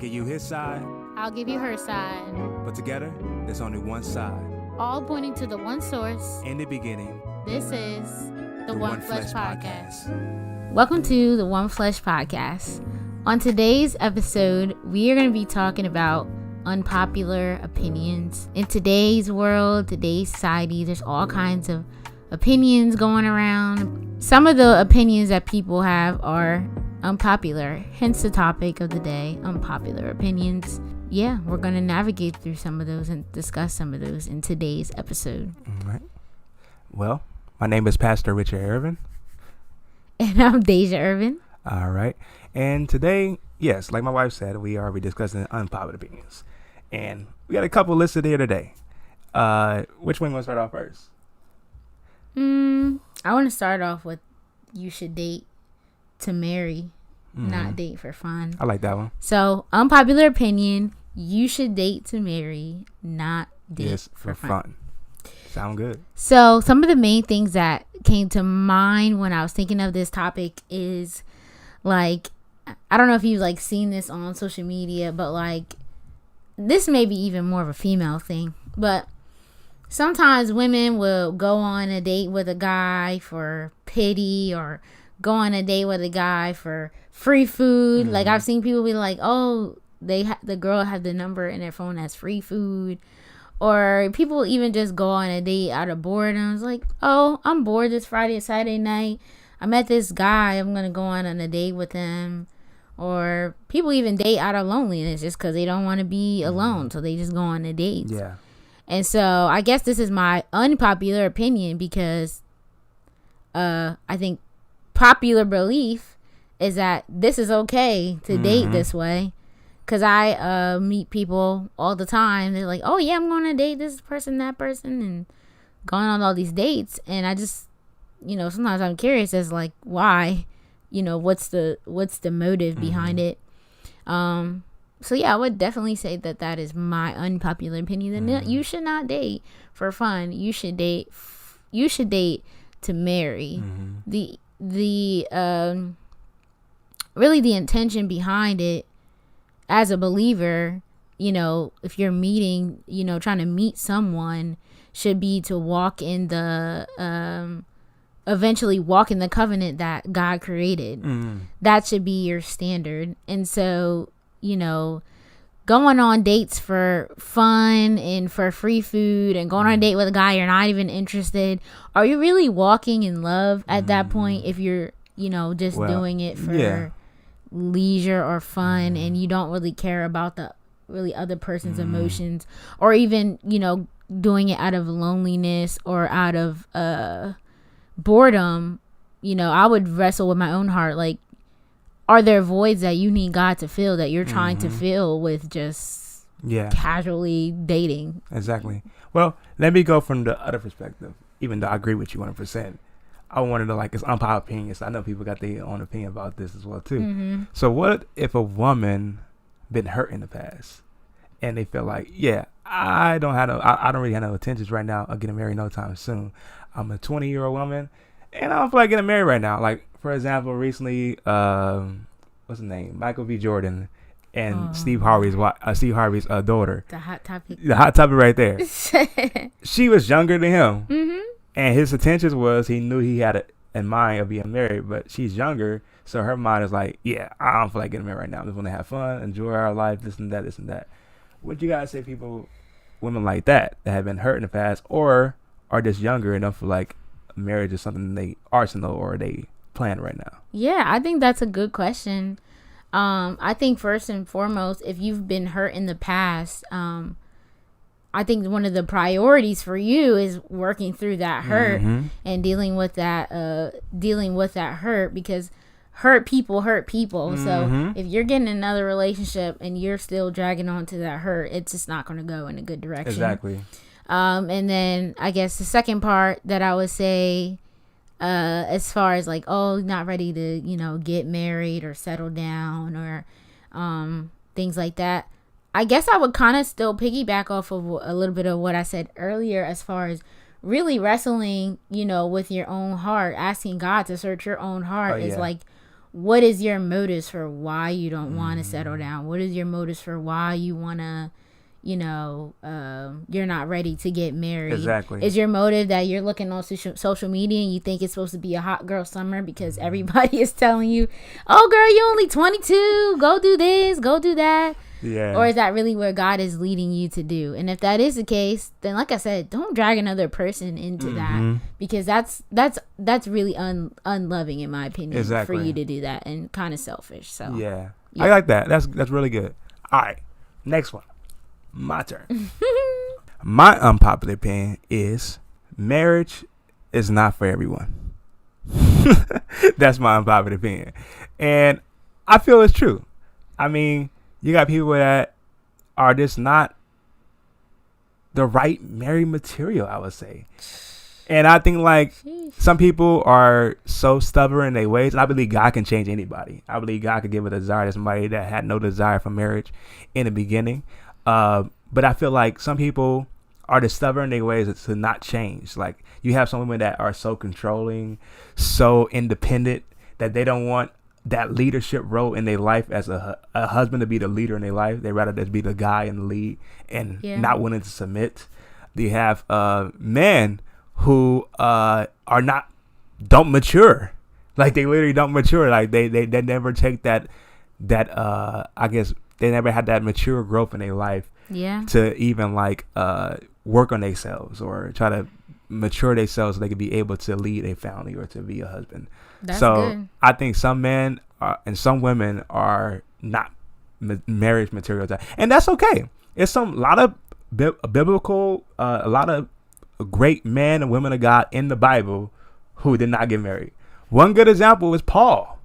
give you his side, I'll give you her side. but together, there's only one side. All pointing to the one source. In the beginning, This is the One Flesh Podcast. Podcast. Welcome to the One Flesh Podcast. On today's episode, we are going to be talking about unpopular opinions. In today's world, today's society, there's all kinds of opinions going around. Some of the opinions that people have are unpopular, hence the topic of the day, unpopular opinions. Yeah, we're going to navigate through some of those and discuss some of those in today's episode. All right. Well, my name is Pastor Richard Irvin. And I'm Deja Irvin. All right. And today, yes, like my wife said, we are discussing unpopular opinions. And we got a couple listed here today. Which one you want to start off first? I want to start off with you should date to marry, not date for fun. I like that one. So, unpopular opinion, you should date to marry, not date for fun. Sound good. So, some of the main things that came to mind when I was thinking of this topic is, like, I don't know if you've, like, seen this on social media, but, like, this may be even more of a female thing, but sometimes women will go on a date with a guy for pity or go on a date with a guy for free food. Like, I've seen people be like, oh, the girl had the number in their phone as free food. Or people even just go on a date out of boredom. It's like, oh, I'm bored this Friday or Saturday night. I met this guy. I'm going to go on a date with him. Or people even date out of loneliness just because they don't want to be alone. So they just go on a date. Yeah. And so I guess this is my unpopular opinion because I think popular belief is that this is okay to date this way. Because I meet people all the time. They're like, oh, yeah, I'm going to date this person, that person, and going on all these dates. And I just, sometimes I'm curious as, like, why, what's the motive behind it. So, yeah, I would definitely say that is my unpopular opinion. That you should not date for fun. You should date to marry. The really the intention behind it, as a believer, if you're meeting, trying to meet someone, should be to walk in the, eventually walk in the covenant that God created. That should be your standard. And so, going on dates for fun and for free food and going on a date with a guy you're not even interested, are you really walking in love at that point if you're, just doing it for leisure or fun and you don't really care about the really other person's emotions, or even doing it out of loneliness or out of boredom? I would wrestle with my own heart, like, are there voids that you need God to fill that you're trying to fill with just casually dating? Exactly. Well, let me go from the other perspective. Even though I agree with you 100%, I wanted to, like, it's unpopular opinions. I know people got their own opinion about this as well too. So what if a woman been hurt in the past and they feel like, I don't really have no intentions right now of getting married no time soon. I'm a 20-year-old woman and I don't feel like getting married right now. Like, for example, recently, what's his name? Michael B. Jordan and Steve Harvey's daughter. The hot topic. The hot topic right there. She was younger than him. And his intentions was, he knew he had it in mind of being married, but she's younger, so her mind is like, I don't feel like getting married right now. I just want to have fun, enjoy our life, this and that. What you guys say, women like that have been hurt in the past, or are just younger enough for, like, marriage is something they arsenal or they plan right now? Yeah, I think that's a good question. I think first and foremost, if you've been hurt in the past, I think one of the priorities for you is working through that hurt and dealing with that hurt, because hurt people. So if you're getting another relationship and you're still dragging on to that hurt, it's just not going to go in a good direction. Exactly. And then I guess the second part that I would say, as far as, like, not ready to, get married or settle down or things like that, I guess I would kind of still piggyback off of a little bit of what I said earlier, as far as really wrestling, with your own heart, asking God to search your own heart. Is like, what is your motives for why you don't want to settle down? What is your motives for why you want to, you're not ready to get married? Exactly. Is your motive that you're looking on social media and you think it's supposed to be a hot girl summer because everybody is telling you, oh girl, you're only 22, go do this, go do that? Yeah. Or is that really where God is leading you to do? And if that is the case, then like I said, don't drag another person into that, because that's really unloving in my opinion. Exactly. For you to do that, and kind of selfish. So yeah, I like that. That's really good. All right, next one. My turn. My unpopular opinion is marriage is not for everyone. That's my unpopular opinion, and I feel it's true. I mean, you got people that are just not the right married material, I would say. And I think like some people are so stubborn in their ways. And I believe God can change anybody. I believe God could give a desire to somebody that had no desire for marriage in the beginning. But I feel like some people are just stubborn in their ways to not change. Like you have some women that are so controlling, so independent that they don't want that leadership role in their life as a husband to be the leader in their life. They rather just be the guy in the lead and not willing to submit. They have men who don't mature. Like they literally don't mature. Like they never take that I guess they never had that mature growth in their life to even like work on themselves or try to mature themselves so they could be able to lead a family or to be a husband. That's good. I think some men and some women are not marriage material, and that's okay. It's a lot of biblical, a lot of great men and women of God in the Bible who did not get married. One good example is Paul.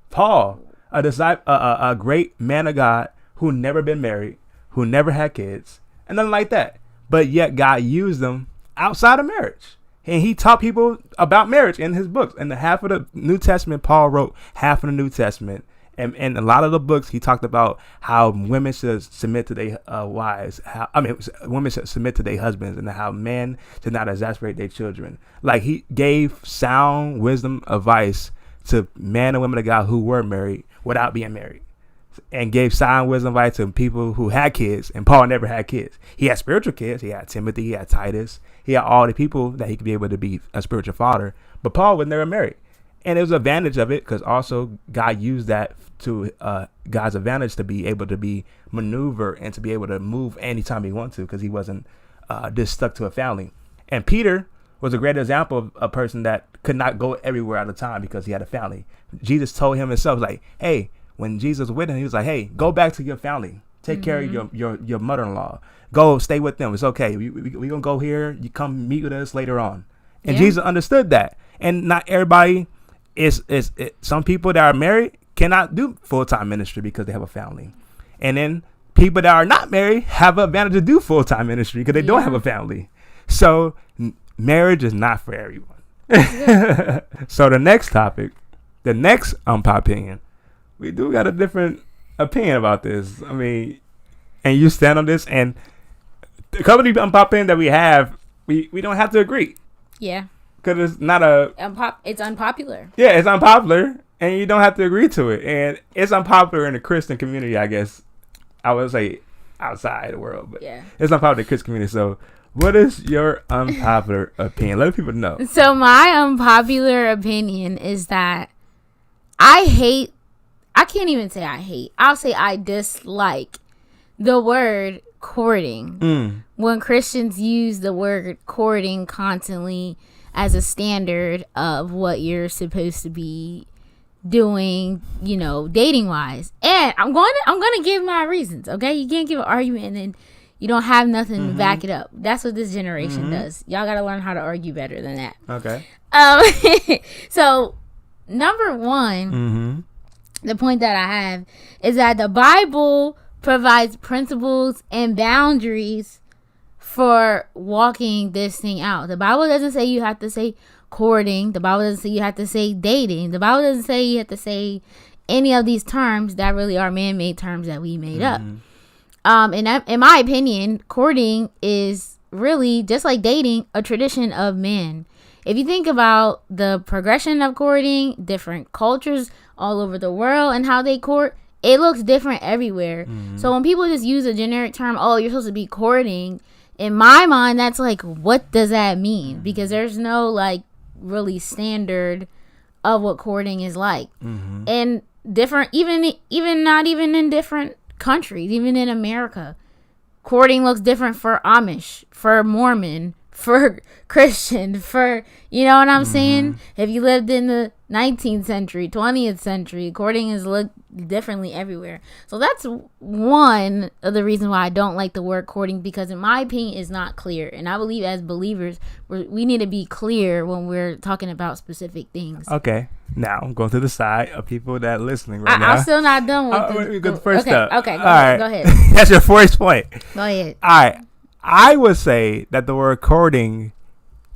Paul, a great man of God who never been married, who never had kids, and nothing like that. But yet God used them outside of marriage. And he taught people about marriage in his books. And the half of the New Testament, Paul wrote half of the New Testament. And a lot of the books, he talked about how women should submit to their wives. Women should submit to their husbands, and how men should not exasperate their children. Like he gave sound wisdom advice to men and women of God who were married without being married. And gave sound wisdom advice to people who had kids, and Paul never had kids. He had spiritual kids. He had Timothy, he had Titus, he had all the people that he could be able to be a spiritual father. But Paul was never married, and it was an advantage of it because also God used that to God's advantage to be able to be maneuver and to be able to move anytime he wanted to because he wasn't just stuck to a family. And Peter was a great example of a person that could not go everywhere at a time because he had a family. Jesus told him himself, like, hey. When Jesus was with him, he was like, hey, go back to your family. Take care of your mother-in-law. Go stay with them. It's okay. We going to go here. You come meet with us later on. And Jesus understood that. And not everybody some people that are married cannot do full-time ministry because they have a family. And then people that are not married have an advantage to do full-time ministry because they don't have a family. So marriage is not for everyone. So the next topic, the next unpopular opinion, we do got a different opinion about this. I mean, and you stand on this, and the couple of unpopular that we have, we don't have to agree. Yeah. Because it's not it's unpopular. Yeah, it's unpopular, and you don't have to agree to it. And it's unpopular in the Christian community, I guess. I would say outside the world, but it's unpopular in the Christian community. So what is your unpopular opinion? Let people know. So my unpopular opinion is that I can't even say I hate. I'll say I dislike the word courting. When Christians use the word courting constantly as a standard of what you're supposed to be doing, dating wise. And I'm gonna give my reasons, okay? You can't give an argument and then you don't have nothing to back it up. That's what this generation does. Y'all gotta learn how to argue better than that. Okay. So number one, the point that I have is that the Bible provides principles and boundaries for walking this thing out. The Bible doesn't say you have to say courting. The Bible doesn't say you have to say dating. The Bible doesn't say you have to say any of these terms that really are man-made terms that we made up. In my opinion, courting is really, just like dating, a tradition of men. if you think about the progression of courting, different cultures all over the world and how they court, it looks different everywhere. So when people just use a generic term, oh, you're supposed to be courting, in my mind, that's like, what does that mean? Because there's no like really standard of what courting is like. And different, even not even in different countries, even in America, courting looks different for Amish, for Mormon, for Christian, for, you know what I'm saying? If you lived in the 19th century, 20th century, courting is looked differently everywhere. So that's one of the reasons why I don't like the word courting, because in my opinion it's not clear, and I believe as believers we need to be clear when we're talking about specific things. Okay, now I'm going to the side of people that are listening right now. I'm still not done with the first step. Okay, All right. go ahead. That's your first point. Go ahead. All right, I would say that the word courting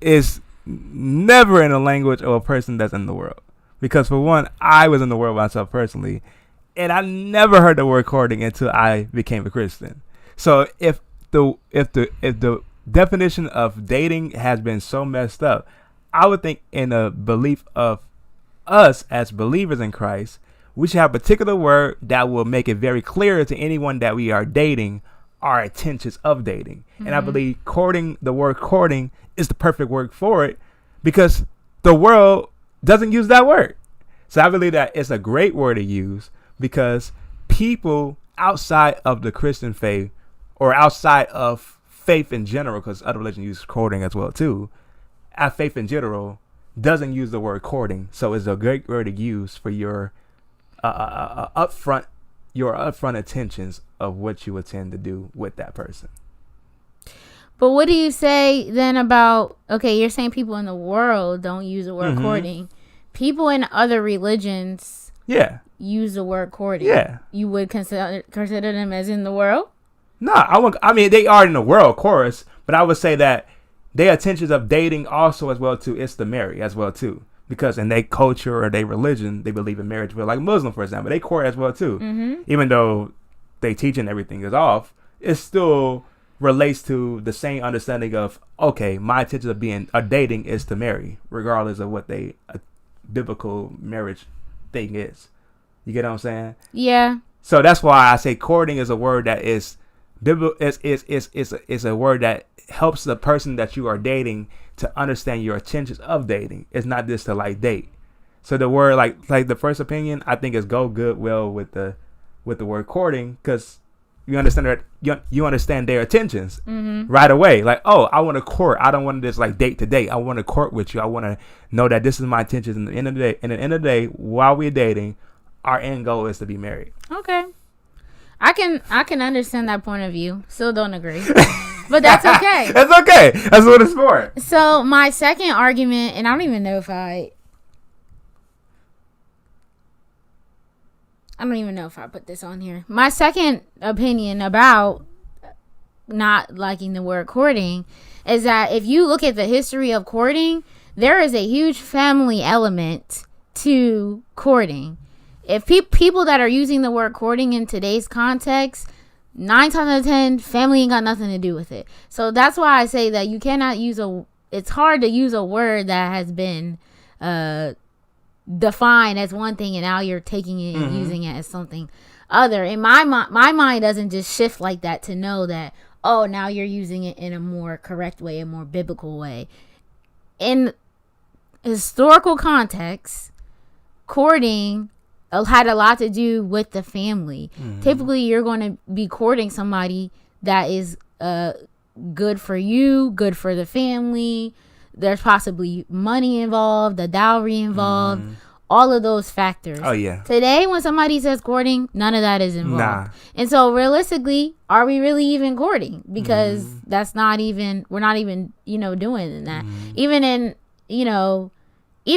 is never in the language of a person that's in the world, because for one, I was in the world myself personally, and I never heard the word courting until I became a Christian. So if the definition of dating has been so messed up, I would think in a belief of us as believers in Christ, we should have a particular word that will make it very clear to anyone that we are dating our intentions of dating. And I believe courting, the word courting, is the perfect word for it, because the world doesn't use that word. So I believe that it's a great word to use, because people outside of the Christian faith, or outside of faith in general, because other religions use courting as well too, our faith in general doesn't use the word courting. So it's a great word to use for your upfront intentions of what you intend to do with that person. But what do you say then about, okay, you're saying people in the world don't use the word courting. People in other religions use the word courting. Yeah. You would consider them as in the world? No, I mean, they are in the world, of course, but I would say that their intentions of dating also as well too is to marry as well too. Because in their culture or their religion, they believe in marriage. But like Muslim, for example, they court as well too. Even though they teaching everything is off, it still relates to the same understanding of, okay, my intention of dating is to marry, regardless of what a biblical marriage thing is. You get what I'm saying? Yeah. So that's why I say courting is a word that is biblical. It's a word that helps the person that you are dating to understand your intentions of dating. It's not just to like date. So the word like the first opinion, I think is go good well with the word courting, because you understand that you understand their intentions right away. Like, oh, I want to court. I don't want to just like date to date. I want to court with you. I want to know that this is my intentions. And at the end of the day, while we're dating, our end goal is to be married. Okay, I can understand that point of view. Still don't agree, but that's okay. That's okay. That's what it's for. So my second argument, and I don't even know if I put this on here. My second opinion about not liking the word courting is that if you look at the history of courting, there is a huge family element to courting. If people that are using the word courting in today's context, 9 times out of 10, family ain't got nothing to do with it. So that's why I say that you cannot it's hard to use a word that has been defined as one thing, and now you're taking it and using it as something other. And my mind doesn't just shift like that to know that, oh, now you're using it in a more correct way, a more biblical way. In historical context, courting had a lot to do with the family. Typically, you're going to be courting somebody that is good for you, good for the family. There's possibly money involved, the dowry involved, all of those factors. Oh, yeah. Today, when somebody says courting, none of that is involved. Nah. And so, realistically, are we really even courting? Because that's not even, we're not even, doing that. Even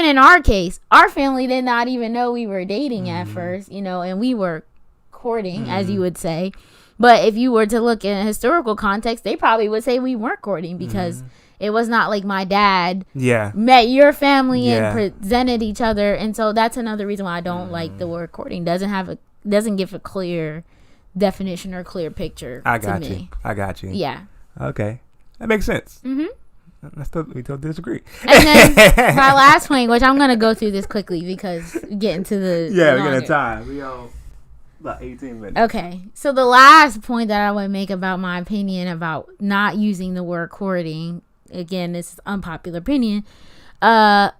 in our case, our family did not even know we were dating at first, and we were courting, as you would say. But if you were to look in a historical context, they probably would say we weren't courting, because it was not like my dad met your family and presented each other. And so that's another reason why I don't like the word courting. Doesn't give a clear definition or clear picture. I got you. Yeah. Okay. That makes sense. We still disagree. And then my last point, which I'm gonna go through this quickly because we're getting to the we're getting time. We all about 18 minutes. Okay, so the last point that I would make about my opinion about not using the word courting, again, this is unpopular opinion. I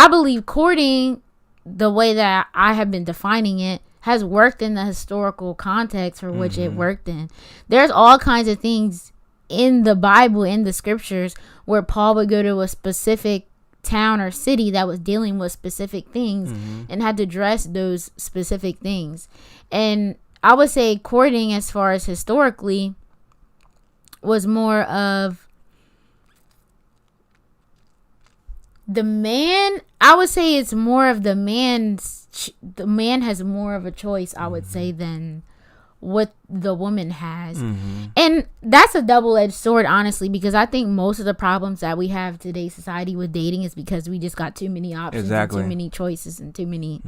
believe courting, the way that I have been defining it, has worked in the historical context for which it worked in. There's all kinds of things in the Bible, in the scriptures, where Paul would go to a specific town or city that was dealing with specific things and had to address those specific things. And I would say courting, as far as historically, was more of the man. I would say it's more of the man has more of a choice, I would say, than what the woman has. And that's a double-edged sword, honestly, because I think most of the problems that we have today's society with dating is because we just got too many options, and too many choices, and too many.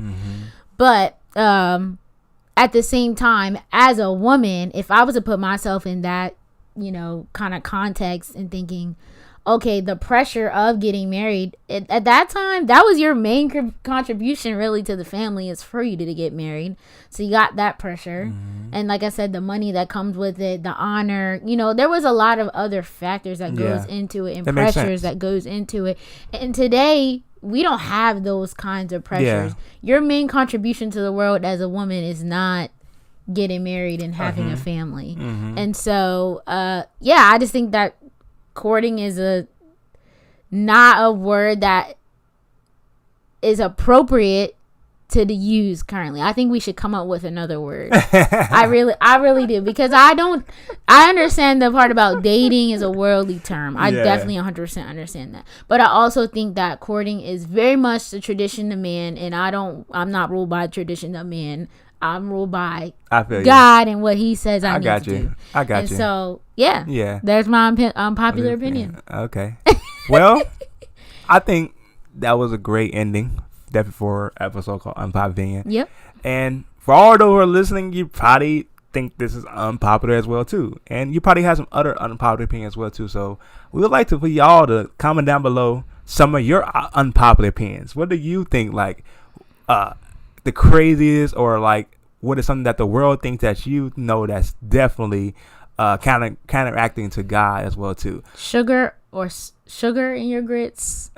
But at the same time, as a woman, if I was to put myself in that, kind of context and thinking, okay, the pressure of getting married at that time, that was your main contribution really to the family, is for you to get married. So you got that pressure. And like I said, the money that comes with it, the honor, there was a lot of other factors that goes into it, and pressures that goes into it. And today, we don't have those kinds of pressures. Your main contribution to the world as a woman is not getting married and having a family. And so, I just think that courting is not a word that is appropriate to use currently. I think we should come up with another word. I really do, because I understand the part about dating is a worldly term. I definitely 100% understand that. But I also think that courting is very much the tradition of man, and I'm not ruled by tradition of man. I'm ruled by God and what He says I need to do. I got and you. So, there's my unpopular opinion. Okay. Well, I think that was a great ending, definitely, for an episode called Unpopular Opinion. Yep. And for all those who are listening, you probably think this is unpopular as well, too. And you probably have some other unpopular opinions as well, too. So we would like for y'all to comment down below some of your unpopular opinions. What do you think, the craziest, or what is something that the world thinks that that's definitely counteracting to God as well too? Sugar in your grits,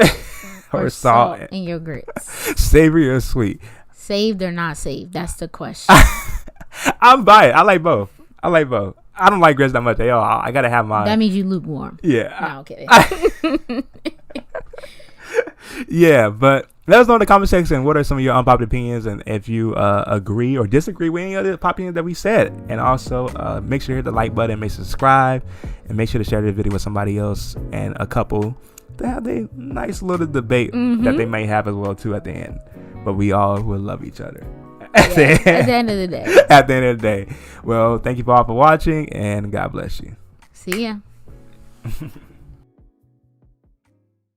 or salt in your grits. Savory or sweet? Saved or not saved? That's the question. I'm biased. I like both. I don't like grits that much. I gotta have mine. That means you lukewarm. Yeah. No, okay. Yeah, but let us know in the comment section what are some of your unpopular opinions, and if you agree or disagree with any of the opinions that we said. And also make sure to hit the like button, make sure to subscribe, and make sure to share this video with somebody else and a couple to have a nice little debate that they may have as well too at the end. But we all will love each other at the end of the day. At the end of the day. Well, thank you all for watching, and God bless you. See ya.